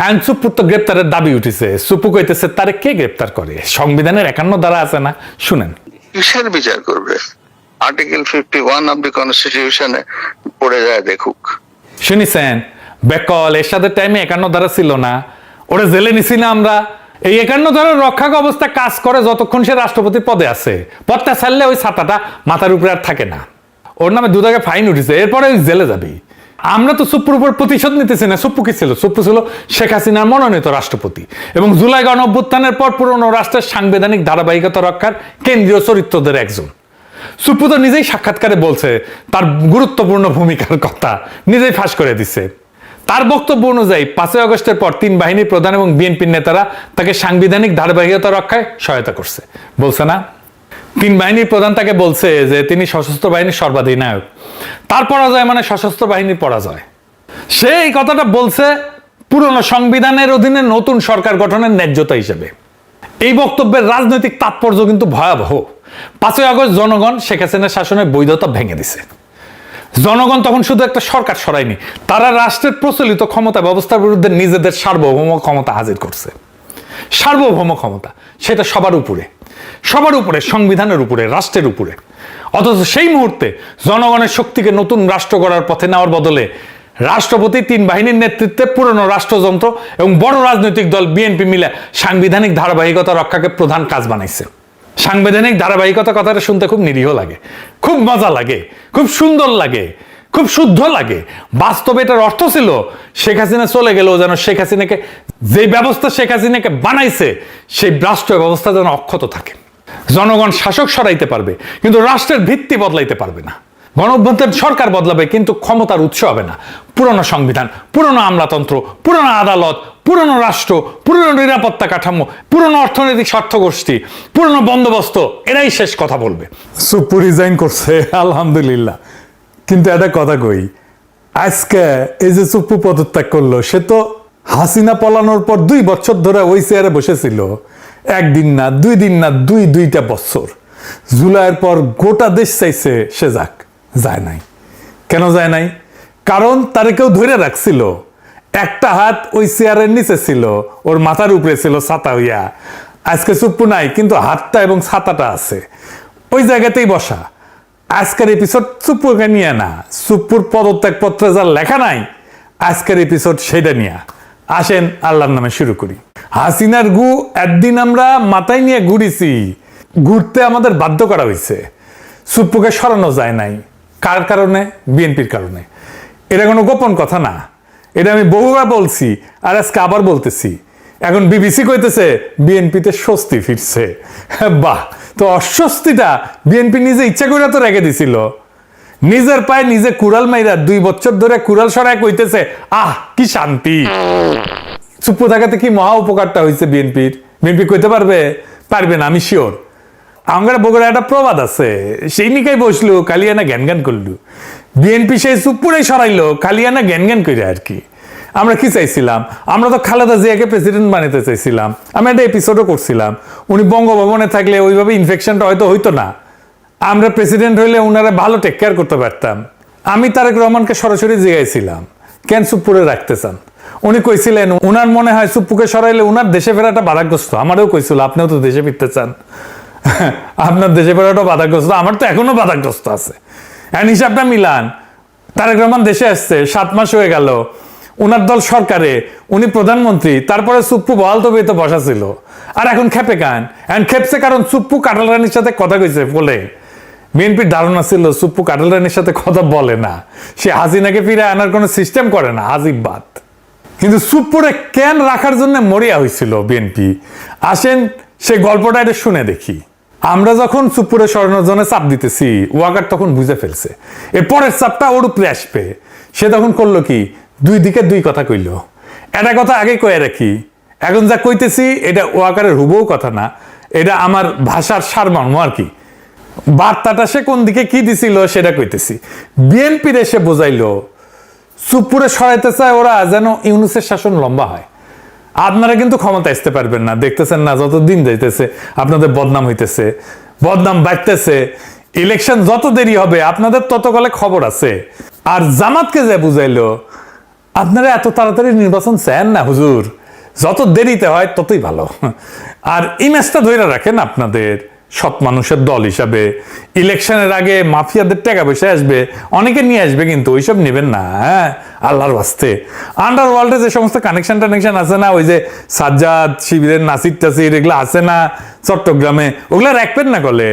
এখন সুপ্পুর তো গ্রেপ্তারের দাবি উঠেছে। সুপ্পু কইতেছে তারে কে গ্রেপ্তার করে? সংবিধানের 51 ধারা আছে না, শুনেন। কিসের বিচার করবে? আর্টিকেল 51 অফ দি কনস্টিটিউশনে পড়ে যায়, দেখুক। শুনিছেন? বেকল এরশাদের টাইমে 51 ধারা ছিল না, ওরা জেলে নিছি না আমরা। এই 51 ধারার রক্ষাক অবস্থা কাজ করে যতক্ষণ সে রাষ্ট্রপতির পদে আছে। পদটা ছাড়লে ওই ছাতাটা মাথার উপরে আর থাকে না। ওর নামে 2 টাকা ফাইন উঠেছে, এরপরে ওই জেলে যাবে। আমরা তো সুপ্পুর উপর প্রতিশোধ নিতেছি না। সুপ্পু কি ছিল? সুপ্পু ছিল শেখ হাসিনার মনোনীত রাষ্ট্রপতি এবং জুলাই গণঅভ্যুত্থানের পর পুরনো রাষ্ট্রের সাংবিধানিক ধারাবাহিকতা রক্ষার কেন্দ্রীয় চরিত্রদের একজন। সুপ্পু তো নিজেই সাক্ষাৎকারে বলছে তার গুরুত্বপূর্ণ ভূমিকার কথা, নিজেই ফাঁস করে দিছে। তার বক্তব্য অনুযায়ী 5 আগস্টের পর 3 বাহিনীর প্রধান এবং বিএনপির নেতারা তাকে সাংবিধানিক ধারাবাহিকতা রক্ষায় সহায়তা করছে, বলছে না? 3 বাহিনীর প্রধান তাকে বলছে যে তিনি সশস্ত্র বাহিনীর সর্বাধিনায়ক। তার পরাজয় মানে সশস্ত্র বাহিনীর পরাজয়। সে এই কথাটা বলছে পুরনো সংবিধানের অধীনে নতুন সরকার গঠনের ন্যায্যতা হিসেবে। এই বক্তব্যের রাজনৈতিক তাৎপর্য কিন্তু ভয়াবহ। 5 আগস্ট জনগণ শেখ হাসিনার শাসনের বৈধতা ভেঙে দিছে। জনগণ তখন শুধু একটা সরকার সরায়নি, তারা রাষ্ট্রের প্রচলিত ক্ষমতা ব্যবস্থার বিরুদ্ধে নিজেদের সার্বভৌম ক্ষমতা হাজির করছে। সার্বভৌম ক্ষমতা, সেটা সবার উপরে, সংবিধানের উপরে, রাষ্ট্রের উপরে। অথচ সেই মুহূর্তে জনগণের শক্তিকে নতুন রাষ্ট্র গড়ার পথে নেওয়ার বদলে রাষ্ট্রপতি 3 বাহিনীর নেতৃত্বে পুরনো রাষ্ট্রযন্ত্র এবং বড় রাজনৈতিক দল বিএনপি মিলে সাংবিধানিক ধারাবাহিকতা রক্ষাকে প্রধান কাজ বানাইছে। সাংবিধানিক ধারাবাহিকতা কথাটা শুনতে খুব নিরীহ লাগে, খুব মজা লাগে, খুব সুন্দর লাগে, খুব শুদ্ধ লাগে। বাস্তবে এটার অর্থ ছিল শেখ হাসিনা চলে গেলেও যেন শেখ হাসিনাকে, যে ব্যবস্থা শেখ হাসিনাকে বানাইছে সেই রাষ্ট্র ব্যবস্থা যেন অক্ষত থাকে। জনগণ শাসক সরাইতে পারবে কিন্তু রাষ্ট্রের ভিত্তি বদলাইতে পারবে না। গণঅভ্যুত্থান সরকার বদলাবে কিন্তু ক্ষমতার উৎস হবে না। পুরনো সংবিধান, পুরনো আমলাতন্ত্র, পুরনো আদালত, পুরনো রাষ্ট্র, পুরনো নিরাপত্তা কাঠামো, পুরনো অর্থনৈতিক স্বার্থগোষ্ঠী, পুরনো বন্দোবস্ত, এরাই শেষ কথা বলবে। সুপ্পু রিজাইন করছে, আলহামদুলিল্লাহ। কিন্তু একটা কথা কই, আজকে এই যে সুপ্পু পদত্যাগ করলো, সে তো হাসিনা পলানোর পর 2 বছর ধরে ওই চেয়ারে বসেছিল। 1 দিন না, 2 দিন না, 2টা বছর। জুলাইয়ের পর গোটা দেশ চাইছে সে যাক, যায় নাই। কেন যায় নাই? কারণ তারে কেউ ধরে রাখছিল। একটা হাত ওই চেয়ারের নিচে ছিল, ওর মাথার উপরে ছিল ছাতা হইয়া। আজকে সুপ্পু নাই, কিন্তু হাতটা এবং ছাতাটা আছে, ওই জায়গাতেই বসা। আজকের এপিসোড সুপ্পুকে নিয়ে না, সুপ্পুর পদত্যাগ পত্রে যা লেখা নাই, আজকের এপিসোড সেটা নিয়ে। আসেন আল্লাহর নামে শুরু করি। হাসিনার গু একদিন আমরা মাথায় নিয়ে ঘুরেছি, ঘুরতে আমাদের বাধ্য করা হয়েছে। সুপ্পুকে সরানো যায় নাই। কার কারণে? বিএনপির কারণে। এটা কোনো গোপন কথা না, এটা আমি বহুবার বলছি আর আজকে আবার বলতেছি। এখন বিবিসি কইতেছে বিএনপিতে স্বস্তি ফিরছে। বাহ! তো অস্বস্তিটা বিএনপি নিজে ইচ্ছা করে তো রেখে দিছিল। নিজের পায়ে নিজে কুড়াল মাইরা 2 বছর ধরে কুড়াল সরায় কইতেছে আহ কি শান্তি। সুপ্পু থাকাতে কি মহা উপকারটা হয়েছে বিএনপির? বিএনপি কইতে পারবে? পারবে না, আমি শিওর। আমার বগুড়া একটা প্রবাদ আছে, সেই নিকাই বসলো কালিয়ানা জ্ঞান জ্ঞান করলো। বিএনপি সেই সুপ্পুরাই সরাইলো কালিয়ানা জ্ঞান জ্ঞান করে আর কি। আমরা কি চাইছিলাম? আমরা তো খালেদা জিয়াকে প্রেসিডেন্ট বানাতে চাইছিলাম। আমি একটা এপিসোডও করছিলাম, উনি বঙ্গভবনে থাকলে ওইভাবে ইনফেকশনটা হয়তো হইতো না। আমরা প্রেসিডেন্ট হইলে ওনারা ভালো টেক কেয়ার করতে পারতাম। আমি তারেক রহমানকে সরাসরি জিজ্ঞাসিলাম কেন সুপ্পুরে রাখতে চান। উনি কইছিলেন উনার মনে হয় সুপ্পুকে সরাইলে উনার দেশে ফেরাটা বাধাগ্রস্ত। আমারও কইছিল আপনিও তো দেশে ফিরতে চান, আপনার দেশে ফেরাটাও বাধাগ্রস্ত, আমার তো এখনো বাধাগ্রস্ত আছে। এখন হিসাবটা মিলান, তারেক রহমান দেশে আসছে 7 মাস হয়ে গেল, উনার দল সরকারে, উনি প্রধানমন্ত্রী, তারপরে সুপ্পু বহাল তবিয়তে বসা ছিল। আর এখন খেপে কান। এখন খেপছে কারণ সুপ্পু কাটাল রানীর সাথে কথা কইছে বলে। বিএনপির ধারণা ছিল সুপ্পু কাটাল রানীর সাথে কথা বলে না, সে হাসিনাকে ফিরে আনার কোনো সিস্টেম করে না, আজিব বাত। কিন্তু সুপ্পুরে কেন রাখার জন্য মরিয়া হয়েছিল বিএনপি, আসেন সেই গল্পটা এটা শুনে দেখি। আমরা যখন সুপ্পুরে সরানোর জন্য চাপ দিতেছি, ওয়াকার তখন বুঝে ফেলছে এর পরের চাপটা ওর উপরে আসবে। সে তখন করলো কি, 2 দিকে 2 কথা কইল। একটা কথা আগে কয়ে রাখি, এখন যা কইতেছি এটা ওয়াকারের হুবহু কথা না, এটা আমার ভাষার সারমর্ম আর কি। বার্তাটা সে কোন দিকে কি দিছিল সেটা কইতেছি। বিএনপির এসে বোঝাইলো সুপ্পুরে সরাইতে চায় ওরা যেন ইউনূসের শাসন লম্বা হয়। আপনারা কিন্তু ক্ষমতা আসতে পারবেন না, দেখতেছেন না যত দিন যাইতেছে আপনাদের বদনাম হইতেছে, বদনাম বাড়তেছে। ইলেকশন যত দেরি হবে আপনাদের তত কালে খবর আছে। আর জামাতকে যে বুঝাইলো আপনারা এত তাড়াতাড়ি নির্বাচন চান না হুজুর, যত দেরিতে হয় ততই ভালো। আর ইমেজটা ধরে রাখেন আপনাদের সৎ মানুষের দল হিসাবে। ইলেকশনের আগে মাফিয়াদের টাকা পয়সা আসবে, অনেকে নিয়ে আসবে, কিন্তু ওইসব নেবেন না, হ্যাঁ, আল্লাহর বাস্তে। আন্ডারওয়ার্ল্ডে যে সমস্ত কানেকশন আছে না, ওই যে সাজ্জাদ শিবিরের নাসির টাসির এগুলো আছে না চট্টগ্রামে, ওগুলো রাখবেন না গলে।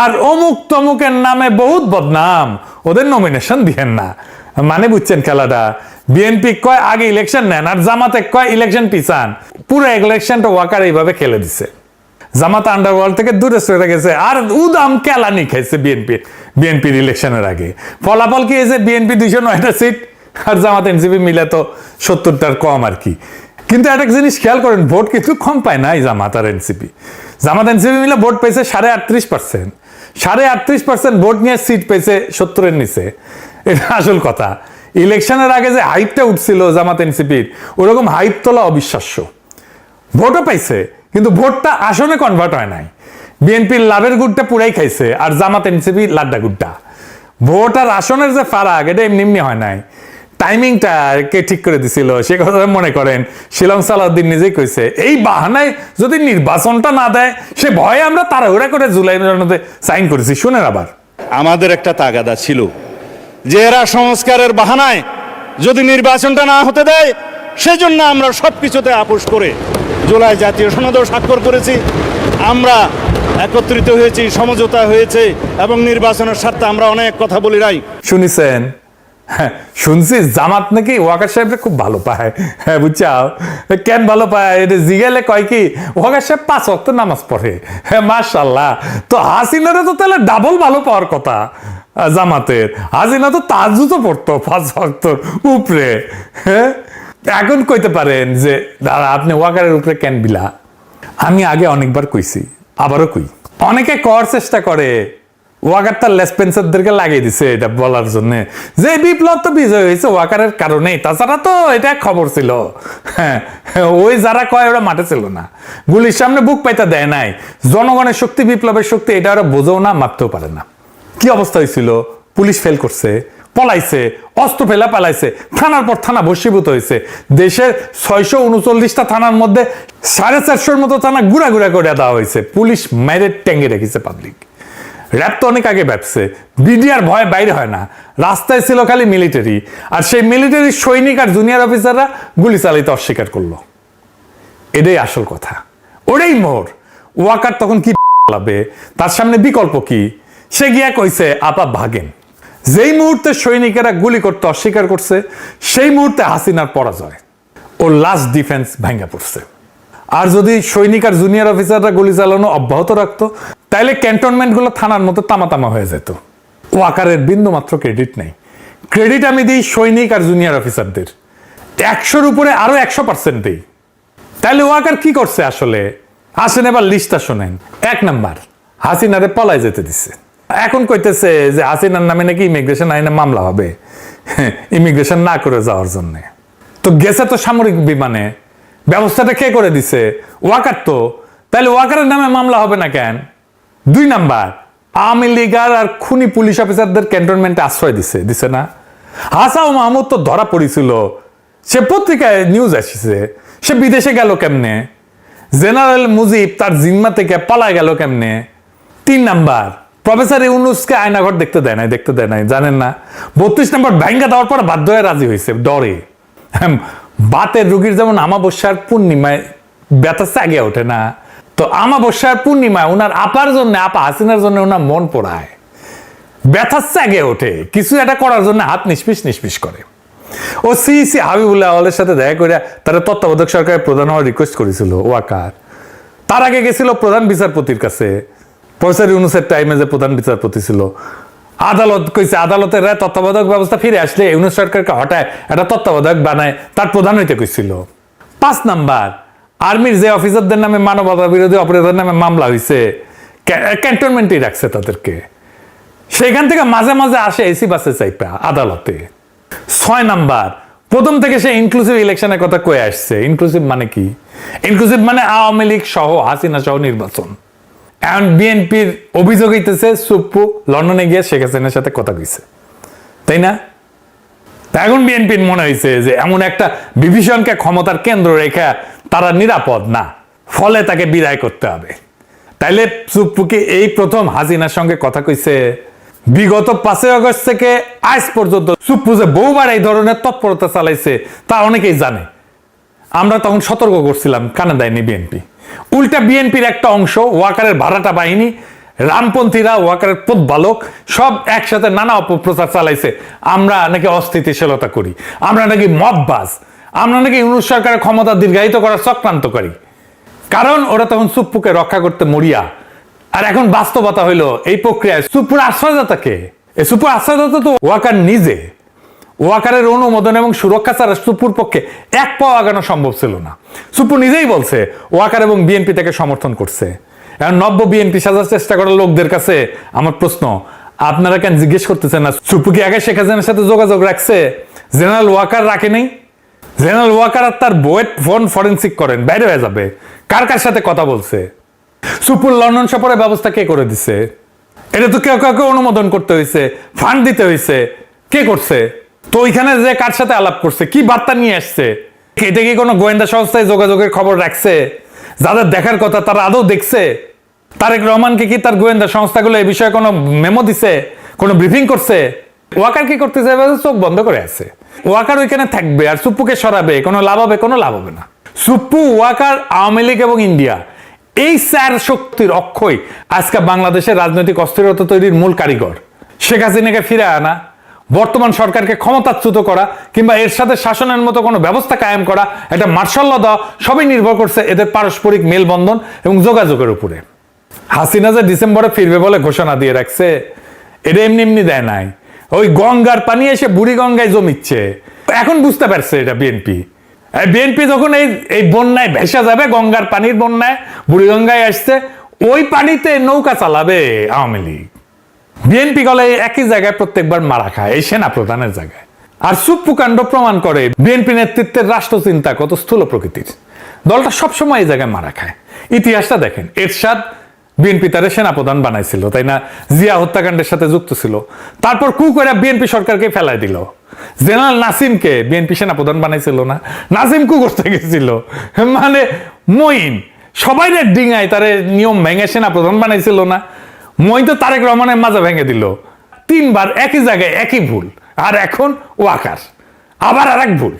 আর অমুক তমুকের নামে বহুত বদনাম, ওদের নমিনেশন দিয়েন না। মানে বুঝছেন খেলাটা? বিএনপি কয় আগে ইলেকশন নেন, আর জামাতে কয় ইলেকশন পিছান। পুরো ইলেকশনটা ওয়াকার এইভাবে খেলে দিছে। জামাত আন্ডারওয়ার্ল্ড থেকে দূরে সরে গেছে, আর উদাম কেলানি খাইছে বিএনপির ইলেকশনের আগে। ফলাফল কি হয়েছে? বিএনপি 209টা সিট, আর জামাত এনসিপি মিলে তো 70টার কম আর কি। কিন্তু একটা জিনিস খেয়াল করেন, ভোট কিন্তু কম পায় না এই জামাত আর এনসিপি। জামাত এনসিপি মিলে ভোট পেয়েছে 38%। 38% ভোট নিয়ে সিট পেয়েছে 70-এর নিচে। এটা আসল কথা। ইলেকশনের আগে যে হাইপটা উঠছিল জামাত এনসিপির, ওরকম হাইপ তোলা অবিশ্বাস্য। ভোটও পাইছে, কিন্তু ভোটটা আসনে কনভার্ট হয় নাই। বিএনপির লাভের গুড়টা পুরাই খাইছে, আর জামাত এনসিপি লাড্ডা গুড়টা। ভোট আর আসনের যে ফারাক, এটা এমনি হয় নাই। টাইমিংটা কে ঠিক করে দিছিল সে কথা মনে করেন শিলং সালাউদ্দিন নিজেই কইছে, এই বাহানায় যদি নির্বাচনটা না দেয় সে ভয়ে আমরা তাড়াহুড়া করে জুলাই সাইন করেছি। শুনেন আবার, আমাদের একটা তাগাদা ছিল যে এরা সংস্কারের বাহানায় যদি নির্বাচনটা না হতে দেয়, সেজন্য আমরা সবকিছুতে আপোষ করে জুলাই জাতীয় সনদেও স্বাক্ষর করেছি। আমরা একত্রিত হয়েছি, সমঝোতা হয়েছে, এবং নির্বাচনের স্বার্থে আমরা অনেক কথা বলি নাই। শুনিছেন? হ্যাঁ, শুনছি জামাত নাকি ওয়াকার সাহেবরে খুব ভালো পায়। হ্যাঁ, বুঝছাও কেন ভালো পায়? এটা জিগেলে কয় কি, ওয়াকার সাহেব 5 ওয়াক্ত নামাজ পড়ে। হ্যাঁ, মাশাআল্লাহ। তো হাসিনারে তো তাহলে ডাবল ভালো পাওয়ার কথা জামাতের। হাসিনা তো তাহাজ্জুদও পড়তো 5 ওয়াক্তর উপরে। হ্যাঁ, এখন কইতে পারেন যে দাদা আপনি ওয়াকারের উপরে কেন বিলা? আমি আগে অনেকবার কইছি, আবারও কই। অনেকে করার চেষ্টা করে, ওয়াকার তার লেসপেন্সারদেরকে লাগিয়ে দিছে এটা বলার জন্য যে বিপ্লব তো বিজয় হয়েছে ওয়াকারের কারণে, তাছাড়া তো এটা খবর ছিল। হ্যাঁ, ওই যারা কয় ওরা মাঠে ছিল না, গুলির সামনে বুক পাইতে দেয় নাই। জনগণের শক্তি, বিপ্লবের শক্তি, এটা ওরা বোঝেও না, মাপতেও পারে না। কি অবস্থা হয়েছিল? পুলিশ ফেল করছে, পলাইছে, অস্ত্র ফেলা পালাইছে, থানার পর থানা ভস্মীভূত হয়েছে। দেশের 639টা থানার মধ্যে 450-র মতো থানা গুড়া করে দেওয়া হয়েছে। পুলিশ মেরে ট্যাঙ্গে রেখেছে পাবলিক। র্যাব তো অনেক আগে ব্যবসে, বিডিআর ভয় বাইরে হয় না, রাস্তায় ছিল খালি মিলিটারি, আর সেই মিলিটারি সৈনিক আর জুনিয়র অফিসাররা গুলি চালাইতে অস্বীকার করলো। এটাই আসল কথা, ওটাই মোর। ওয়াকার তখন কি লাভে? তার সামনে বিকল্প কি? সে গিয়া কইছে আপা ভাগেন। যেই মুহূর্তে সৈনিকেরা গুলি করতে অস্বীকার করছে, সেই মুহূর্তে হাসিনার পরাজয়, ও লাস্ট ডিফেন্স ভাঙ্গা পড়ছে। আর যদি সৈনিক আর জুনিয়র অফিসাররা গুলি চালানো অব্যাহত রাখতো, তাইলে ক্যান্টনমেন্টগুলো থানার মতো তামাতামা হয়ে যেত। ওয়াকারের বিন্দু মাত্র ক্রেডিট নেই। ক্রেডিট আমি দিই সৈনিক আর জুনিয়র অফিসারদের, 100-র উপরে আরো 100% দিই। তাইলে ওয়াকার কি করছে আসলে? আসেন এবার লিস্টটা শোনেন। 1 নাম্বার, হাসিনারে পলায় যেতে দিচ্ছে। এখন কইতেছে যে হাসিনার নামে নাকি ইমিগ্রেশন আইনে মামলা হবে ইমিগ্রেশন না করে যাওয়ার জন্য। তো গেছে তো সামরিক বিমানে, ব্যবস্থাটা কে করে দিছে? ওয়াকার তো। তাহলে ওয়াকারের নামে মামলা হবে না কেন? 2 নাম্বার, আওয়ামী লীগার আর খুনি পুলিশ অফিসারদের ক্যান্টনমেন্টে আশ্রয় দিছে না? হাসাও মাহমুদ তো ধরা পড়েছিল, সে পত্রিকায় নিউজ আসছে। সে বিদেশে গেল কেমনে? জেনারেল মুজিব তার জিম্মা থেকে পালায় গেল কেমনে? 3 নাম্বার, প্রফেসর ইউনুসকে আয়নাঘর দেখতে দেয় নাই, জানেন না? 32 নম্বর ভাঙ্গা দেওয়ার পর বাধ্য হয়ে রাজি হয়েছে ডরে। বাতের রুগীর যেমন আমাবস্যার পূর্ণিমায় ব্যথা জাগে ওঠে না, তো আমাবস্যার পূর্ণিমায় ওনার আপার জন্য, আপা হাসিনার জন্য ওনার মন পোড়ায়, ব্যথা জাগে ওঠে, কিছু একটা করার জন্য হাত নিষ্পিস করে। ও সিইসি হাবিবুল্লাহ আওয়ালের সাথে দেখা করে তারা তত্ত্বাবধায়ক সরকারের প্রধান হওয়ার রিকোয়েস্ট করেছিল ওয়াকার। তার আগে গেছিল প্রধান বিচারপতির কাছে, প্রফেসর ইউনুসের টাইমে যে প্রধান বিচারপতি ছিল। আদালত কইছে, আদালতের রায় তত্ত্বাবধায়ক ব্যবস্থা ফিরে আসলে ইউনুস সরকারকে হটায় একটা তত্ত্বাবধায়ক বানায় তার প্রধান হইতে কইছিল। 5 নাম্বার, আর্মির যে অফিসারদের নামে মানবতা বিরোধী অপরাধের নামে মামলা হয়েছে, ক্যান্টনমেন্টেই রাখছে তাদেরকে। সেখান থেকে মাঝে মাঝে আসে এসি বাসে চাইপা আদালতে। 6 নাম্বার, প্রথম থেকে সে ইনক্লুসিভ ইলেকশনের কথা কয়ে আসছে। ইনক্লুসিভ মানে কি? ইনক্লুসিভ মানে আওয়ামী লীগ সহ, হাসিনা সহ নির্বাচন। এখন বিএনপির অভিযোগ হইতেছে সুপ্পু লন্ডনে গিয়ে শেখ হাসিনার সাথে কথা কইছে, তাই না? তা এখন বিএনপির মনে হয়েছে যে এমন একটা বিভীষণকে ক্ষমতার কেন্দ্র রেখা তারা নিরাপদ না, ফলে তাকে বিদায় করতে হবে। তাইলে সুপ্পুকে এই প্রথম হাসিনার সঙ্গে কথা কইছে? বিগত 5 আগস্ট থেকে আজ পর্যন্ত সুপ্পু যে বহুবার এই ধরনের তৎপরতা চালাইছে তা অনেকেই জানে। আমরা তখন সতর্ক করছিলাম, কানে দেয়নি বিএনপি। উল্টা বিএনপির একটা অংশ, ওয়াকারের ভাড়াটা বাহিনী, রামপন্থীরা, ওয়াকারের প্রতিপালক সব একসাথে নানা অপপ্রচার চালাইছে। আমরা নাকি অস্থিতিশীলতা করি, আমরা নাকি মববাজ, আমরা নাকি ইউনূস সরকারের ক্ষমতা দীর্ঘায়িত করার চক্রান্ত করি। কারণ ওরা তখন সুপ্পুকে রক্ষা করতে মরিয়া। আর এখন বাস্তবতা হইলো এই প্রক্রিয়ায় সুপ্পুর আশ্রয়দাতাকে, এই সুপ্পুর আশ্রয়দাতা তো ওয়াকার নিজে। ওয়াকারের অনুমোদন এবং সুরক্ষা ছাড়া সুপ্পুর পক্ষে এক পাও আগানো সম্ভব ছিল না। সুপ্পু নিজেই বলছে ওয়াকার এবং বিএনপি তাকে সমর্থন করছে। এখন নব্য বিএনপি সাজার চেষ্টা করার লোকদের কাছে আমার প্রশ্ন, আপনারা কেন জিজ্ঞেস করতেছেন না সুপ্পু কি আগে শেখ হাসিনার সাথে যোগাযোগ রাখছে? জেনারেল ওয়াকার রাখে নেই? জেনারেল ওয়াকার আর তার বইয়ের ফোন ফরেন্সিক করেন, বাইরে হয়ে যাবে কার কার সাথে কথা বলছে। সুপ্পুর লন্ডন সফরের ব্যবস্থা কে করে দিছে? এটা তো কেউ কাউকে অনুমোদন করতে হয়েছে, ফান্ড দিতে হয়েছে। কে করছে? তো ওইখানে যে কার সাথে আলাপ করছে, কি বার্তা নিয়ে আসছে? এটা কি কোনো গোয়েন্দা সংস্থায় যোগাযোগের খবর রাখছে? যাদের দেখার কথা তারা আদৌ দেখছে? তারেক রহমানকে কি তার গোয়েন্দা সংস্থাগুলো এই বিষয়ে কোনো মেমো দিছে, কোনো ব্রিফিং করছে? ওয়াকার কি করতেছে? চোখ বন্ধ করে আছে। ওয়াকার ওইখানে থাকবে আর সুপ্পুকে সরাবে, কোনো লাভ হবে? কোনো লাভ হবে না। সুপ্পু, ওয়াকার, আওয়ামী লীগ এবং ইন্ডিয়া, এই 4 শক্তির অক্ষয় আজকে বাংলাদেশের রাজনৈতিক অস্থিরতা তৈরির মূল কারিগর। শেখ হাসিনাকে ফিরে আনা, বর্তমান সরকারকে ক্ষমতাচ্যুত করা কিংবা এর সাথে শাসনের মতো কোনো ব্যবস্থা কায়েম করা, একটা মার্শাল ল দেওয়া, সবই নির্ভর করছে এদের পারস্পরিক মেলবন্ধন এবং যোগাযোগের উপরে। হাসিনা যে ডিসেম্বরে ফিরবে বলে ঘোষণা দিয়ে রাখছে, এটা এমনি এমনি দেয় নাই। ওই গঙ্গার পানি এসে বুড়ি গঙ্গায় জমিচ্ছে। এখন বুঝতে পারছে এটা বিএনপি। বিএনপি যখন এই বন্যায় ভেসে যাবে, গঙ্গার পানির বন্যায় বুড়ি গঙ্গায় আসছে, ওই পানিতে নৌকা চালাবে আওয়ামী লীগ। বিএনপি গলে একই জায়গায় প্রত্যেকবার মারা খায়, এই সেনা প্রধানের জায়গায়। আর সুপ্পু কাণ্ড প্রমাণ করে বিএনপি নেতৃত্বের রাষ্ট্রচিন্তা কত স্থূল প্রকৃতির। দলটা সবসময় এই জায়গায় মারা খায়। ইতিহাসটা দেখেন, এরশাদ বিএনপি তারে সেনাপ্রধান বানাইছিল, তাই না? জিয়া হত্যাকাণ্ডের সাথে যুক্ত ছিল। তারপর কু করে বিএনপি সরকারকে ফেলাই দিল। জেনারেল নাসিমকে বিএনপি সেনাপ্রধান বানাইছিল না? নাসিম কু করতে গেছিল, মানে মঈন সবাই ডিঙায় তারে নিয়ম ভেঙে সেনাপ্রধান বানাইছিল না? মই তো তারেক রহমানের মাজা ভেঙে দিল 3 বার একই জায়গায় একই ভুল। আর এখন ওয়াকার আবার আর এক ভুল।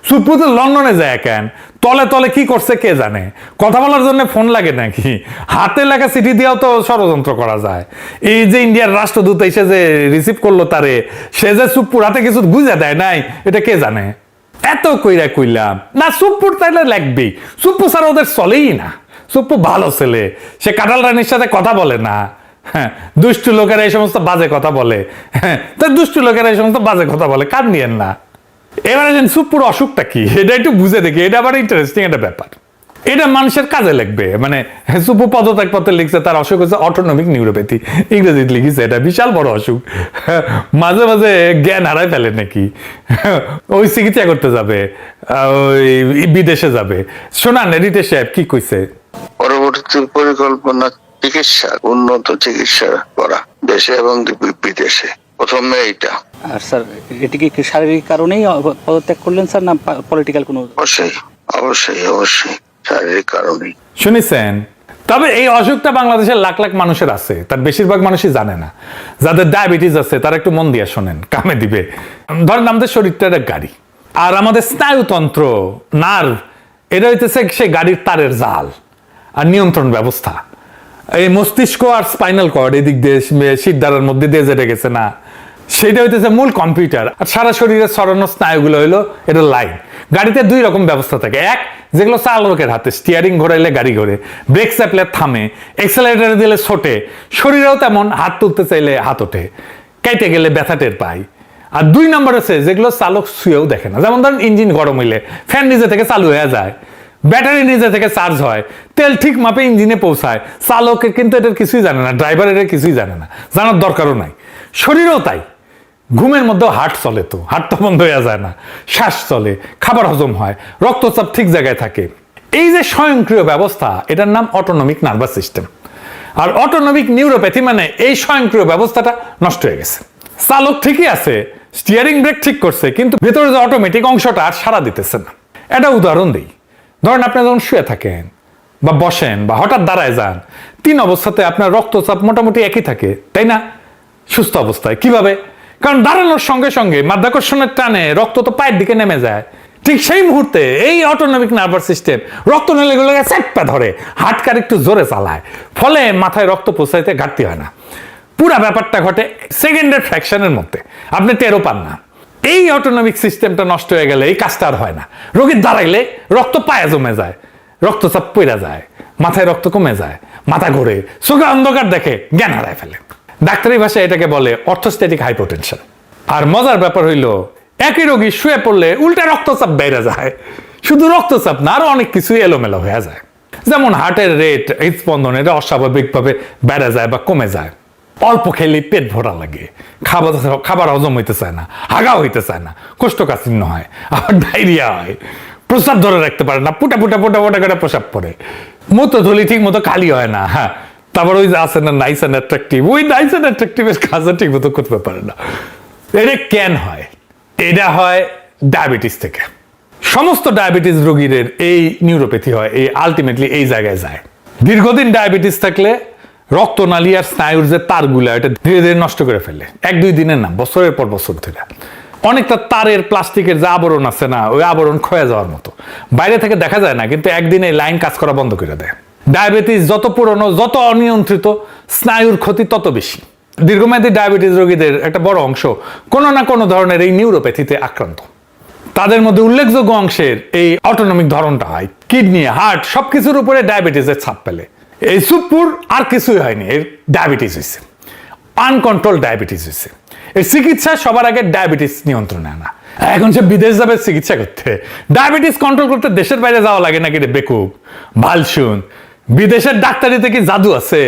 সুপ্পু তো লন্ডনে যায় কেন? তলে তলে কি করছে কে জানে? কথা বলার জন্য ফোন লাগে নাকি? হাতে লেখা চিঠি দিয়েও তো ষড়যন্ত্র করা যায়। এই যে ইন্ডিয়ার রাষ্ট্রদূত এসে যে রিসিভ করলো তারে, সে যে সুপ্পুর হাতে কিছু বুঝে দেয় নাই, এটা কে জানে? এত কইলাম না, সুপ্পুর তাইলে লাগবেই। সুপ্পু ছাড়া ওদের চলেই না। সুপ্পু ভালো ছেলে, সে কাঁঠাল রানীর সাথে কথা বলে না। হ্যাঁ, দুষ্টু লোকেরা এই সমস্ত বাজে কথা বলে। হ্যাঁ, তো দুষ্টু লোকেরা এই সমস্ত বাজে কথা বলে, কান নিয়েন না। এবারে সুপ্পুর অসুখটা কি এটা একটু বুঝে দেখি, এটা আবার ইন্টারেস্টিং একটা ব্যাপার। এটা মানুষের কাজে লাগবে। মানে সুপ্পু পদত্যাগ পত্রে লিখছে তার অসুখ হচ্ছে অটোনমিক নিউরোপ্যাথি, ইংরেজিতে লিখেছে। এটা বিশাল বড় অসুখ, মাঝে মাঝে জ্ঞান হারাই ফেলে নাকি। ওই চিকিৎসা করতে যাবে, ওই বিদেশে যাবে। শোনান রিতেশ সাহেব কি কইছে। পরবর্তী পরিকল্পনা চিকিৎসা, উন্নত চিকিৎসা করা দেশে এবং বিদেশে, প্রথমে এইটা। আর স্যার এটি কি শারীরিক কারণেই পদত্যাগ করলেন স্যার, না পলিটিক্যাল কোনো? অবশ্যই অবশ্যই অবশ্যই শারীরিক কারণেই। শুনেছেন? তবে এই অসুখটা বাংলাদেশের লাখ লাখ মানুষের আছে, তার বেশিরভাগ মানুষই জানে না। যাদের ডায়াবেটিস আছে তারা একটু মন দিয়ে শোনেন, কামে দিবে। ধরেন আমাদের শরীরটা একটা গাড়ি, আর আমাদের স্নায়ুতন্ত্র, নার্ভ, এটা হইতেছে সেই গাড়ির তারের জাল আর নিয়ন্ত্রণ ব্যবস্থা। এই মস্তিষ্ক আর স্পাইনাল কর্ড এদিক দিয়ে শিরদাঁড়ার মধ্যে দিয়ে যেটা গেছে না, সেটা হইতেছে মূল কম্পিউটার। আর সারা শরীরে ছড়ানো স্নায়ুগুলো হইলো এটা লাইন। গাড়িতে 2 রকম ব্যবস্থা থাকে। এক, যেগুলো চালকের হাতে, স্টিয়ারিং ঘোরাইলে গাড়ি ঘোরে, ব্রেক চাপলে থামে, এক্সেলারেটর দিলে ছোটে। শরীরেও তেমন, হাত তুলতে চাইলে হাত ওঠে, কেটে গেলে ব্যথা টের পায়। আর 2 নম্বর আছে যেগুলো চালক শুয়েও দেখে না। যেমন ধরেন ইঞ্জিন গরম হইলে ফ্যান নিজে থেকে চালু হয়ে যায়, ব্যাটারি নিজে থেকে চার্জ হয়, তেল ঠিক মাপে ইঞ্জিনে পৌঁছায়। চালকে কিন্তু এটার কিছুই জানে না, ড্রাইভার এটা কিছুই জানে না, জানার দরকারও নাই। শরীরেও তাই। ঘুমের মধ্যেও হার্ট চলে, তো হার্টটা বন্ধ হয়ে যায় না, শ্বাস চলে, খাবার হজম হয়, রক্তচাপ ঠিক জায়গায় থাকে। এই যে স্বয়ংক্রিয় ব্যবস্থা, এটার নাম অটোনমিক নার্ভাস সিস্টেম। আর অটোনমিক নিউরোপ্যাথি মানে এই স্বয়ংক্রিয় ব্যবস্থাটা নষ্ট হয়ে গেছে। চালক ঠিকই আছে, স্টিয়ারিং ব্রেক ঠিক করছে, কিন্তু ভেতরে যে অটোমেটিক অংশটা আর সাড়া দিতেছে না। এটা উদাহরণ দিই, ধরেন আপনি যখন শুয়ে থাকেন বা বসেন বা হঠাৎ দাঁড়ায় যান, 3 অবস্থাতে আপনার রক্তচাপ মোটামুটি একই থাকে, তাই না? সুস্থ অবস্থায় কিভাবে? কারণ দাঁড়ানোর সঙ্গে সঙ্গে মাধ্যাকর্ষণের টানে রক্ত তো পায়ের দিকে নেমে যায়। ঠিক সেই মুহূর্তে এই অটোনমিক নার্ভাস সিস্টেম রক্তনালীগুলোকে চেপে ধরে, হার্টকার একটু জোরে চালায়, ফলে মাথায় রক্ত পৌঁছাইতে ঘাটতি হয় না। পুরা ব্যাপারটা ঘটে সেকেন্ডের ফ্র্যাকশনের মধ্যে, আপনি টেরও পান না। এই অটোনমিক সিস্টেমটা নষ্ট হয়ে গেলে এই কাজটা আর হয় না। রোগীর দাঁড়াইলে রক্ত পায়ে জমে যায়, রক্তচাপ পড়ে যায়, মাথায় রক্ত কমে যায়, মাথা ঘোরে, চোখে অন্ধকার দেখে, জ্ঞান হারায় ফেলে। ডাক্তারি ভাষায় এটাকে বলে অর্থোস্ট্যাটিক হাইপোটেনশন। আর মজার ব্যাপার হইল, একই রোগী শুয়ে পড়লে উল্টা রক্তচাপ বেড়ে যায়। শুধু রক্তচাপ না, আরো অনেক কিছু এলোমেলো হয়ে যায়। যেমন হার্টের রেট, হৃদস্পন্দন, এটা অস্বাভাবিকভাবে বেড়ে যায় বা কমে যায়। অল্প খেলে পেট ভরা লাগে, খাবার হজম হইতে চায় না, হাগা হইতে চায় না, কোষ্ঠকাঠিন্য হয়, আবার ডায়রিয়া হয়, প্রস্রাব ধরে রাখতে পারে না, পুটা পুটা পুটা পুটা করে প্রস্রাব পড়ে, মূত্রথলি ঠিক মতো খালি হয় না। হ্যাঁ, তারপর ওই যে আছে না নাইস অ্যান্ড অ্যাট্রাকটিভ, ওই নাইস অ্যান্ড অ্যাট্রাকটিভের কাজটা ঠিক মতো করতে পারে না। এটা কেন হয়? এটা হয় ডায়াবেটিস থেকে। সমস্ত ডায়াবেটিস রোগীদের এই নিউরোপ্যাথি হয়, এই আলটিমেটলি এই জায়গায় যায়। দীর্ঘদিন ডায়াবেটিস থাকলে রক্তনালী আর স্নায়ুর যে তারগুলা, এটা ধীরে ধীরে নষ্ট করে ফেলে। 1-2 দিনের না, বছরের পর বছর ধরে। অনেকটা তারের প্লাস্টিকের যে আবরণ আছে না, ওই আবরণ ক্ষয়ে যাওয়ার মতো, বাইরে থেকে দেখা যায় না, কিন্তু একদিনে লাইন কাজ করা বন্ধ করে দেয়। ডায়াবেটিস যত পুরনো, যত অনিয়ন্ত্রিত, স্নায়ুর ক্ষতি তত বেশি। দীর্ঘমেয়াদী ডায়াবেটিস রোগীদের একটা বড় অংশ কোনো না কোনো ধরনের এই নিউরোপ্যাথিতে আক্রান্ত। তাদের মধ্যে উল্লেখযোগ্য অংশের এই অটোনমিক ধরনটা হয়। কিডনি, হার্ট সবকিছুর উপরে ডায়াবেটিসের ছাপ ফেলে। এই সুপুর আর কিছুই হয়নি, এর ডায়াবেটিস হয়েছে, আনকন্ট্রোল ডায়াবেটিস হয়েছে। এর চিকিৎসা সবার আগে ডায়াবেটিস নিয়ন্ত্রণে আনা। এখন সে বিদেশ যাবে চিকিৎসা করতে, ডায়াবেটিস কন্ট্রোল করতে দেশের বাইরে যাওয়া লাগে নাকি রে বেকুব? ভাল শুন, বিদেশের ডাক্তারিতে কি জাদু আছে?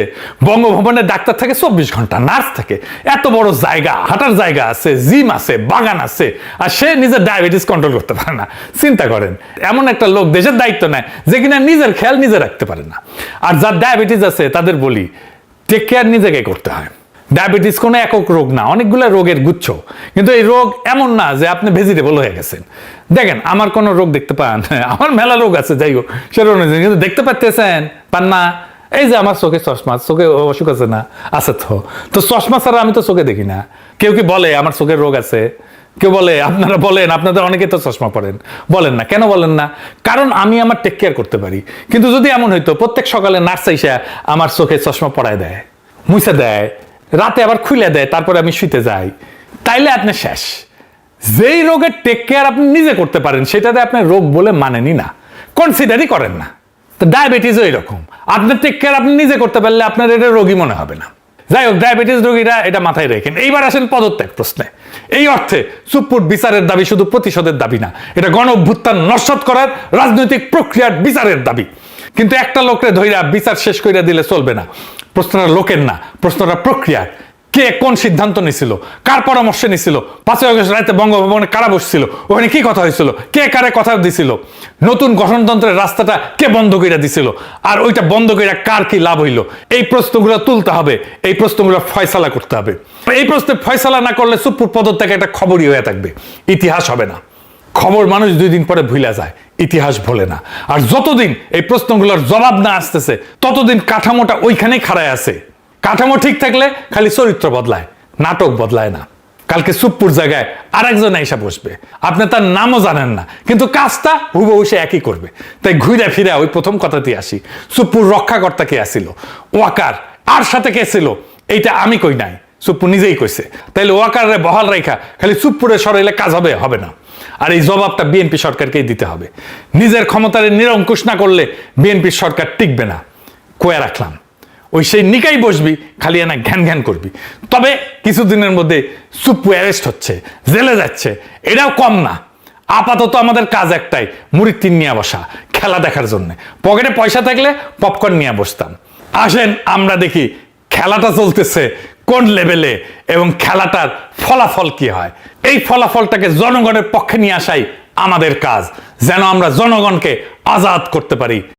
বঙ্গভবনের ডাক্তার থাকে 24 ঘন্টা, নার্স থাকে, এত বড় জায়গা, হাঁটার জায়গা আছে, জিম আছে, বাগান আছে, আর সে নিজের ডায়াবেটিস কন্ট্রোল করতে পারে না। চিন্তা করেন, এমন একটা লোক দেশের দায়িত্ব নেয় যে কিনা নিজের খেয়াল নিজে রাখতে পারে না। আর যার ডায়াবেটিস আছে তাদের বলি, টেক কেয়ার নিজেকে করতে হয়। ডায়াবেটিস কোনো একক রোগ না, অনেকগুলো রোগের গুচ্ছ। কিন্তু এই রোগ এমন না যে আপনি ভেজিটেবল হয়ে গেছেন। দেখেন, আমার কোনো রোগ দেখতে পান? আমার মেলা রোগ আছে, যাই হোক, সেরকম কিন্তু দেখতে পাচ্ছেন পান না। এই যে আমার চোখে চশমা, চোখে অসুখ আছে না? আছে তো চশমা ছাড়া আমি তো চোখে দেখি না। কেউ কি বলে আমার চোখের রোগ আছে? কেউ বলে? আপনারা বলেন, আপনাদের অনেকে তো চশমা পড়েন, বলেন না কেন? বলেন না কারণ আমি আমার টেক কেয়ার করতে পারি। কিন্তু যদি এমন হইতো প্রত্যেক সকালে নার্স এসে আমার চোখে চশমা পরায় দেয়, মুছে দেয়, রাতে আবার খুলে দেয়, তারপরে আমি শুইতে যাই, তাইলে আপনি শেষ। যেই রোগের টেক কেয়ার আপনি নিজে করতে পারেন, সেটাতে আপনি রোগ বলে মানেনি না, কনসিডারই করেন না। তো ডায়াবেটিসও এরকম, আপনার টেক কেয়ার আপনি নিজে করতে পারলে আপনার এটা রোগী মনে হবে না। যাই হোক, ডায়াবেটিস রোগীরা এটা মাথায় রেখেন। এইবার আসেন পদত্যাগ প্রশ্নে। এই অর্থে সুপ্পুর বিচারের দাবি শুধু প্রতিশোধের দাবি না, এটা গণ অভ্যুত্থান নস্যাৎ করার রাজনৈতিক প্রক্রিয়ার বিচারের দাবি। কিন্তু একটা লোকরে ধইরা বিচার শেষ কইরা দিলে চলবে না। প্রশ্নটা লোকের না, প্রশ্নটা প্রক্রিয়ার। কে কোন সিদ্ধান্ত নিছিল, কার পরামর্শে নিছিল, 5ই আগস্ট রাতে বঙ্গভবনে কারা বসছিল, ওখানে কি কথা হয়েছিল, কে কারে কথা দিছিল, নতুন গঠনতন্ত্রের রাস্তাটা কে বন্ধ করে দিছিল, আর ওইটা বন্ধ করে কার কি লাভ হইল, এই প্রশ্নগুলো তুলতে হবে, এই প্রশ্নগুলো ফয়সালা করতে হবে। এই প্রশ্নে ফয়সালা না করলে সুপ্পুর পদত্যাগে একটা খবরই হয়ে থাকবে, ইতিহাস হবে না। খবর মানুষ 2 দিন পরে ভুলে যায়, ইতিহাস ভোলে না। আর যতদিন এই প্রশ্নগুলোর জবাব না আসতেছে, ততদিন কাঠামোটা ওইখানেই খাড়ায় আছে। কাঠামো ঠিক থাকলে খালি চরিত্র বদলায়, নাটক বদলায় না। কালকে সুপ্পুর জায়গায় আরেকজন এসে বসবে, আপনি তার নামও জানেন না, কিন্তু কাজটা হুবহু সে একই করবে। তাই ঘুরে ফিরে ওই প্রথম কথাতে আসি, সুপ্পুর রক্ষাকর্তা কে আসিল? ওয়াকার। আর সাথে কে ছিল? এইটা আমি কই নাই, সুপ্পু নিজেই কইছে। তাইলে ওয়াকারে বহাল রাখা খালি সুপ্পুরে সরাইলে কাজ হবে? হবে না। আর এই জবাবটা বিএনপি সরকারকেই দিতে হবে। নিজের ক্ষমতার নিরঙ্কুশ না করলে বিএনপি সরকার টিকবে না। কয়ে রাখলাম, ওই সেই নিকাই বসবি, খালি না ঘ্যান ঘ্যান করবি। তবে কিছুদিনের মধ্যে সুপ্পু অ্যারেস্ট হচ্ছে, জেলে যাচ্ছে, এটাও কম না। আপাতত আমাদের কাজ একটাই, মুড়ির টিন নিয়ে বসা, খেলা দেখার জন্য। পকেটে পয়সা থাকলে পপকর্ন নিয়ে বসতাম। আসেন আমরা দেখি খেলাটা চলতেছে কোন লেভেলে এবং খেলাটার ফলাফল কি হয়। এই ফলাফলটাকে জনগণের পক্ষে নিয়ে আসাই আমাদের কাজ, যেন আমরা জনগণকে আজাদ করতে পারি।